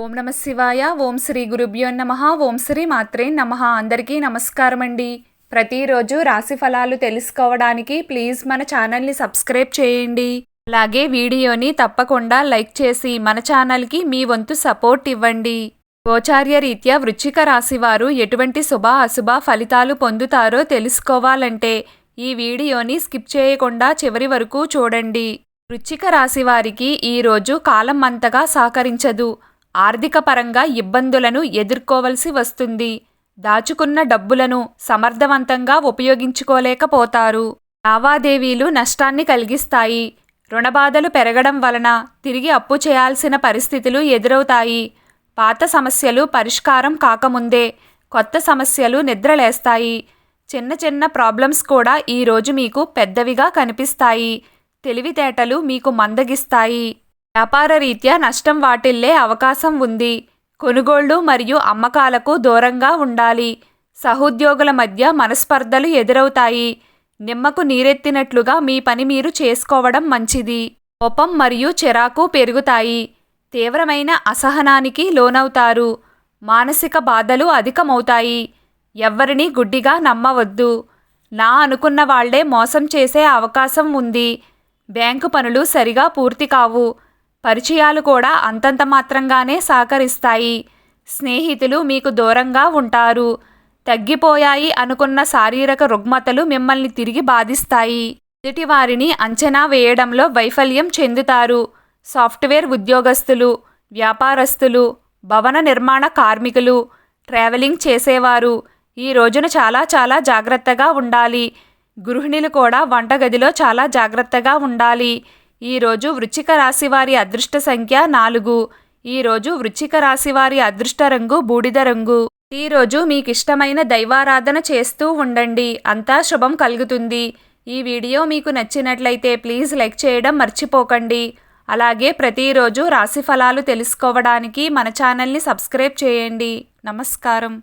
ఓం నమ శివాయ. ఓం శ్రీ గురుభ్యో నమః. ఓం శ్రీ మాత్రే నమః. అందరికీ నమస్కారం అండి. ప్రతిరోజు రాశి ఫలాలు తెలుసుకోవడానికి ప్లీజ్ మన ఛానల్ని సబ్స్క్రైబ్ చేయండి. అలాగే వీడియోని తప్పకుండా లైక్ చేసి మన ఛానల్కి మీ వంతు సపోర్ట్ ఇవ్వండి. గోచార్య రీత్యా వృశ్చిక రాశి వారు ఎటువంటి శుభ అశుభ ఫలితాలు పొందుతారో తెలుసుకోవాలంటే ఈ వీడియోని స్కిప్ చేయకుండా చివరి వరకు చూడండి. వృశ్చిక రాశి వారికి ఈరోజు కాలం అంతగా సహకరించదు. ఆర్థిక పరంగా ఇబ్బందులను ఎదుర్కోవలసి వస్తుంది. దాచుకున్న డబ్బులను సమర్థవంతంగా ఉపయోగించుకోలేకపోతారు. లావాదేవీలు నష్టాన్ని కలిగిస్తాయి. రుణబాధలు పెరగడం వలన తిరిగి అప్పు చేయాల్సిన పరిస్థితులు ఎదురవుతాయి. పాత సమస్యలు పరిష్కారం కాకముందే కొత్త సమస్యలు నిద్రలేస్తాయి. చిన్న చిన్న ప్రాబ్లమ్స్ కూడా ఈరోజు మీకు పెద్దవిగా కనిపిస్తాయి. తెలివితేటలు మీకు మందగిస్తాయి. వ్యాపార రీత్యా నష్టం వాటిల్లే అవకాశం ఉంది. కొనుగోళ్లు మరియు అమ్మకాలకు దూరంగా ఉండాలి. సహోద్యోగుల మధ్య మనస్పర్ధలు ఎదురవుతాయి. నిమ్మకు నీరెత్తినట్లుగా మీ పని మీరు చేసుకోవడం మంచిది. కోపం మరియు చిరాకు పెరుగుతాయి. తీవ్రమైన అసహనానికి లోనవుతారు. మానసిక బాధలు అధికమవుతాయి. ఎవ్వరినీ గుడ్డిగా నమ్మవద్దు. నా అనుకున్న వాళ్లే మోసం చేసే అవకాశం ఉంది. బ్యాంకు పనులు సరిగా పూర్తి కావు. పరిచయాలు కూడా అంతంత మాత్రంగానే సహకరిస్తాయి. స్నేహితులు మీకు దూరంగా ఉంటారు. తగ్గిపోయాయి అనుకున్న శారీరక రుగ్మతలు మిమ్మల్ని తిరిగి బాధిస్తాయి. ఎదుటివారిని అంచనా వేయడంలో వైఫల్యం చెందుతారు. సాఫ్ట్వేర్ ఉద్యోగస్తులు, వ్యాపారస్తులు, భవన నిర్మాణ కార్మికులు, ట్రావెలింగ్ చేసేవారు ఈ రోజున చాలా జాగ్రత్తగా ఉండాలి. గృహిణులు కూడా వంటగదిలో చాలా జాగ్రత్తగా ఉండాలి. ఈరోజు వృశ్చిక రాశివారి అదృష్ట సంఖ్య 4. ఈరోజు వృశ్చిక రాశివారి అదృష్ట రంగు బూడిద రంగు. ఈరోజు మీకు ఇష్టమైన దైవారాధన చేస్తూ ఉండండి. అంతా శుభం కలుగుతుంది. ఈ వీడియో మీకు నచ్చినట్లయితే ప్లీజ్ లైక్ చేయడం మర్చిపోకండి. అలాగే ప్రతిరోజు రాశి ఫలాలు తెలుసుకోవడానికి మన ఛానల్ని సబ్స్క్రైబ్ చేయండి. నమస్కారం.